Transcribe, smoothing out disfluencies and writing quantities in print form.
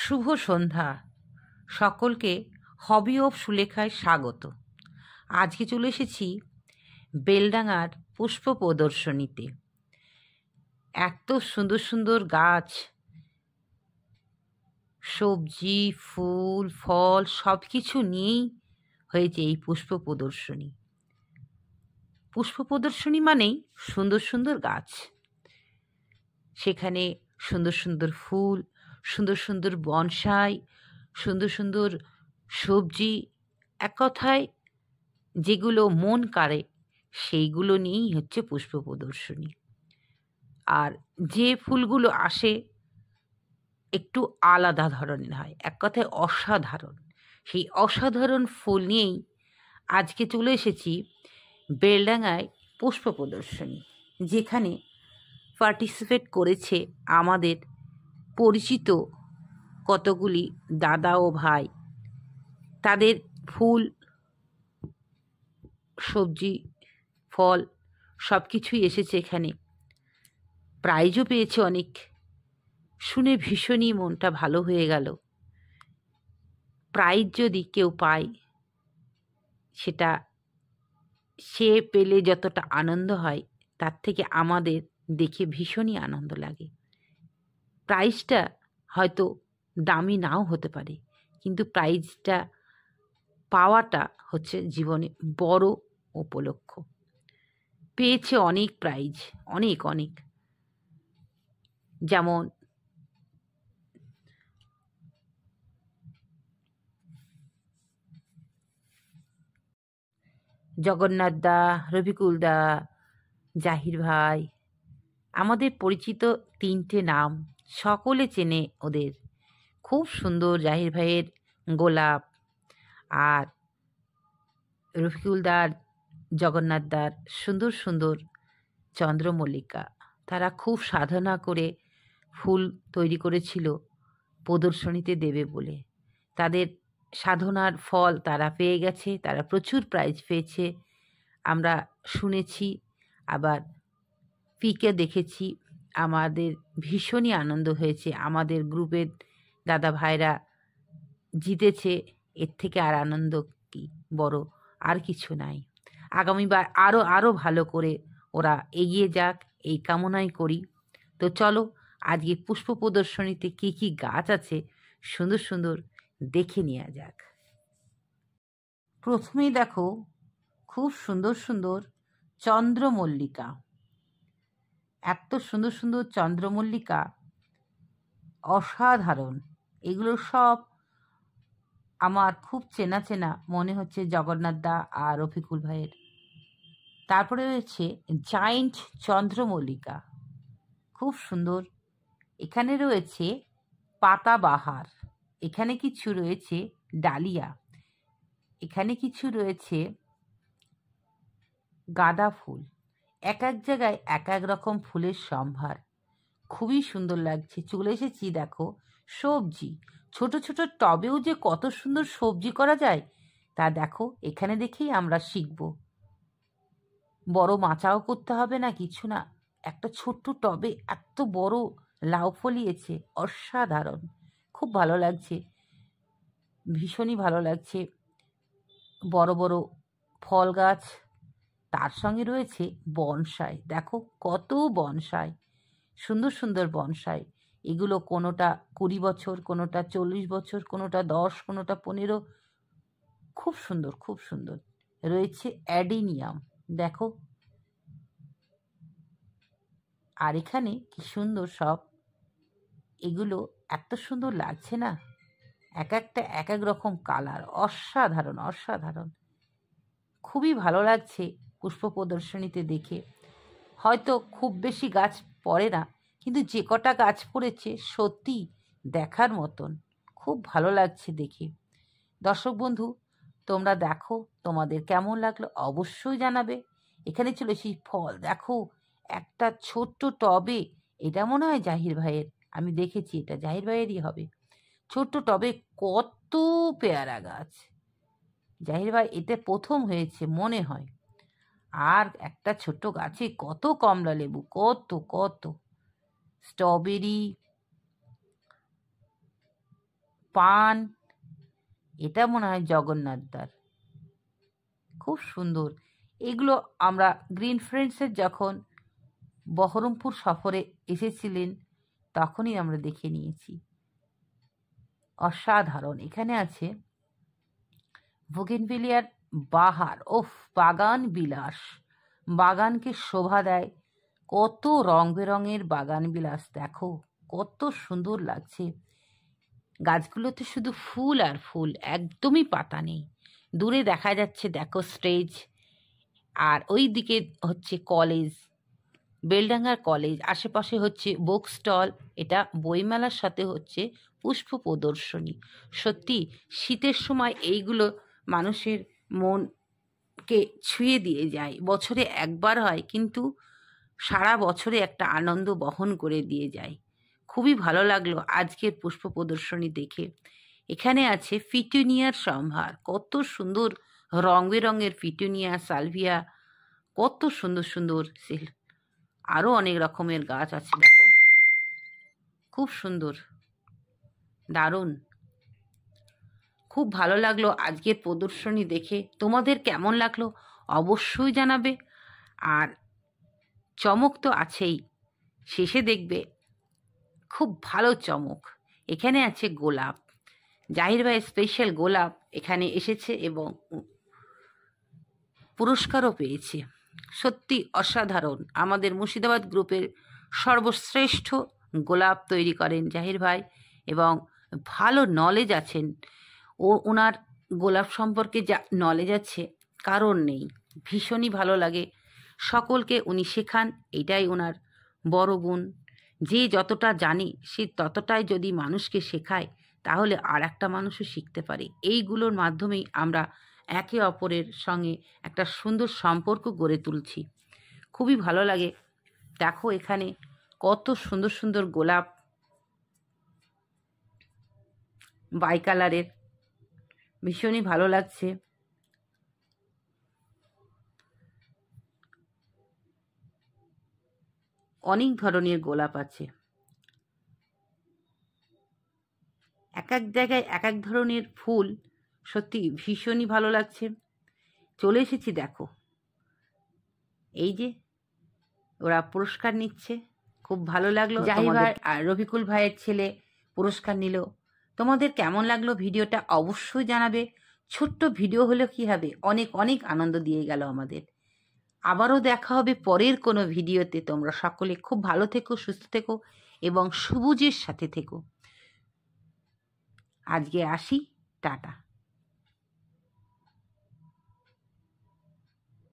শুভ সন্ধ্যা। সকলকে hobby of সুলেখায় স্বাগত। আজকে চলে এসেছি বেলডাঙার পুষ্প প্রদর্শনীতে। এত সুন্দর সুন্দর গাছ, সবজি, ফুল, ফল সব কিছু নিয়েই হয়েছে এই পুষ্প প্রদর্শনী। পুষ্প প্রদর্শনী মানেই সুন্দর সুন্দর গাছ। সেখানে সুন্দর সুন্দর ফুল, সুন্দর সুন্দর বনসাই, সুন্দর সুন্দর সবজি, এক কথায় যেগুলো মন কাড়ে সেইগুলো নিয়েই হচ্ছে পুষ্প প্রদর্শনী। আর যে ফুলগুলো আসে একটু আলাদা ধরনের হয়, এক কথায় অসাধারণ। সেই অসাধারণ ফুল নিয়েই আজকে চলে এসেছি বেলডাঙায় পুষ্প প্রদর্শনী, যেখানে পার্টিসিপেট করেছে আমাদের পরিচিত কতগুলি দাদা ও ভাই। তাদের ফুল, সবজি, ফল সব কিছুই এসেছে এখানে। প্রাইজও পেয়েছে অনেক। শুনে ভীষণই মনটা ভালো হয়ে গেল। প্রাইজ যদি কেউ পায়, সেটা সে পেলে যতটা আনন্দ হয়, তার থেকে আমাদের দেখে ভীষণই আনন্দ লাগে। প্রাইজটা হয়তো দামি নাও হতে পারে, কিন্তু প্রাইজটা পাওয়াটা হচ্ছে জীবনে বড় উপলক্ষ। পেয়েছে অনেক প্রাইজ, অনেক অনেক। যেমন জগন্নাথ দা, রফিকুল দা, জাহির ভাই, আমাদের পরিচিত তিনটে নাম, সকলে চেনে ওদের। খুব সুন্দর জাহির ভাইয়ের গোলাপ, আর রফিকুল দার, জগন্নাথ দার সুন্দর সুন্দর চন্দ্রমল্লিকা। তারা খুব সাধনা করে ফুল তৈরি করেছিল প্রদর্শনীতে দেবে বলে। তাদের সাধনার ফল তারা পেয়ে গেছে, তারা প্রচুর প্রাইজ পেয়েছে আমরা শুনেছি, আবার পিকে দেখেছি। আমাদের ভীষণই আনন্দ হয়েছে। আমাদের গ্রুপের দাদা ভাইরা জিতেছে, এর থেকে আর আনন্দ কি বড় আর কিছু নাই। আগামীবার আরও আরও ভালো করে ওরা এগিয়ে যাক, এই কামনাই করি। তো চলো আজকে পুষ্প প্রদর্শনীতে কী কী গাছ আছে সুন্দর সুন্দর দেখে নেওয়া যাক। প্রথমেই দেখো খুব সুন্দর সুন্দর চন্দ্রমল্লিকা। এত সুন্দর সুন্দর চন্দ্রমল্লিকা, অসাধারণ। এগুলো সব আমার খুব চেনা চেনা মনে হচ্ছে জগন্নাথ দা আর রফিকুল ভাইয়ের। তারপরে রয়েছে জায়েন্ট চন্দ্রমল্লিকা, খুব সুন্দর। এখানে রয়েছে পাতাবাহার, এখানে কিছু রয়েছে ডালিয়া, এখানে কিছু রয়েছে গাঁদা ফুল। এক এক জায়গায় এক এক রকম ফুলের সম্ভার, খুবই সুন্দর লাগছে। চলে এসেছি দেখো সবজি। ছোট ছোট টবেও যে কত সুন্দর সবজি করা যায় তা দেখো, এখানে দেখেই আমরা শিখব। বড় মাচাও করতে হবে না, কিছু না, একটা ছোট্ট টবে এত বড় লাউ ফলিয়েছে, অসাধারণ। খুব ভালো লাগছে, ভীষণই ভালো লাগছে। বড় বড় ফল গাছ, তার সঙ্গে রয়েছে বনসাই। দেখো কত বনসাই, সুন্দর সুন্দর বনসাই। এগুলো কোনোটা 20 বছর, কোনোটা 40 বছর, কোনোটা 10, কোনোটা 15। খুব সুন্দর, খুব সুন্দর। রয়েছে অ্যাডিনিয়াম, দেখো। আর এখানে কি সুন্দর সব, এগুলো এত সুন্দর লাগছে না, এক একটা এক এক রকম কালার, অসাধারণ অসাধারণ। খুবই ভালো লাগছে পুষ্প প্রদর্শনীতে দেখে। হয়তো খুব বেশি গাছ পড়ে না, কিন্তু যে কটা গাছ পড়েছে সত্যি দেখার মতন, খুব ভালো লাগছে দেখে। দর্শক বন্ধু, তোমরা দেখো, তোমাদের কেমন লাগলো অবশ্যই জানাবে। এখানে চলে সেই ফল দেখো, একটা ছোট্ট টবে, এটা মনে হয় জাহির ভাইয়ের, আমি দেখেছি এটা জাহির ভাইয়েরই হবে। ছোট্ট টবে কত পেয়ারা গাছ, জাহির ভাই এটা প্রথম হয়েছে মনে হয়। আর একটা ছোট্ট গাছে কত কমলা লেবু, কত কত স্ট্রবেরি, পান, এটা মনে হয় জগন্নাথ দ্বার। খুব সুন্দর। এগুলো আমরা গ্রিন ফ্রেন্ডসের যখন বহরমপুর সফরে এসেছিলেন তখনই আমরা দেখে নিয়েছি। অসাধারণ। এখানে আছে বোগেনভিলিয়ার বাহার, ওফ, বাগান বিলাস, বাগানকে শোভা দেয়। কত রং বেরঙের বাগান বিলাস, দেখো কত সুন্দর লাগছে। গাছগুলোতে শুধু ফুল আর ফুল, একদমই পাতা নেই। দূরে দেখা যাচ্ছে দেখো স্টেজ, আর ওই দিকে হচ্ছে কলেজ, বেলডাঙ্গার কলেজ। আশেপাশে হচ্ছে বুক স্টল, এটা বইমেলার সাথে হচ্ছে পুষ্প প্রদর্শনী। সত্যি শীতের সময় এইগুলো মানুষের মনকে ছুঁয়ে দিয়ে যায়। বছরে একবার হয়, কিন্তু সারা বছরে একটা আনন্দ বহন করে দিয়ে যায়। খুবই ভালো লাগলো আজকের পুষ্প প্রদর্শনী দেখে। এখানে আছে ফিটুনিয়ার সম্ভার, কত সুন্দর রং বেরঙের ফিটুনিয়া, সালভিয়া, কত সুন্দর সুন্দর আরও অনেক রকমের গাছ আছে। দেখো খুব সুন্দর, দারুণ। খুব ভালো লাগলো আজকের প্রদর্শনী দেখে। তোমাদের কেমন লাগলো অবশ্যই জানাবে। আর চমক তো আছেই, শেষে দেখবে খুব ভালো চমক। এখানে আছে গোলাপ, জাহির ভাই স্পেশাল গোলাপ এখানে এসেছে এবং পুরস্কারও পেয়েছে। সত্যি অসাধারণ। আমাদের মুর্শিদাবাদ গ্রুপের সর্বশ্রেষ্ঠ গোলাপ তৈরি করেন জাহির ভাই, এবং ভালো নলেজ আছেন। ওনার গোলাপ সম্পর্কে যা নলেজ আছে কারণ নেই, ভীষণই ভালো লাগে। সকলকে উনি শেখান, এটাই ওনার বড় গুণ। যে যতটা জানি সে ততটাই যদি মানুষকে শেখায় তাহলে আর একটা মানুষও শিখতে পারে। এইগুলোর মাধ্যমেই আমরা একে অপরের সঙ্গে একটা সুন্দর সম্পর্ক গড়ে তুলছি। খুবই ভালো লাগে। দেখো এখানে কত সুন্দর সুন্দর গোলাপ, বাই কালারের, ভীষণই ভালো লাগছে। অনেক ধরনের গোলাপ আছে, এক এক জায়গায় এক এক ধরনের ফুল। সত্যি ভীষণই ভালো লাগছে। চলে এসেছি, দেখো এই যে ওরা পুরস্কার নিচ্ছে, খুব ভালো লাগলো। জাহির ভাই আর রফিকুল ভাইয়ের ছেলে পুরস্কার নিল। তোমাদের কেমন লাগলো ভিডিওটা অবশ্যই জানাবে। ছোট্ট ভিডিও হলে কি হবে, অনেক অনেক আনন্দ দিয়ে গেল আমাদের। আবারও দেখা হবে পরের কোনো ভিডিওতে। তোমরা সকলে খুব ভালো থেকো, সুস্থ থেকো এবং সবুজের সাথে থেকো। আজকে আসি, টাটা।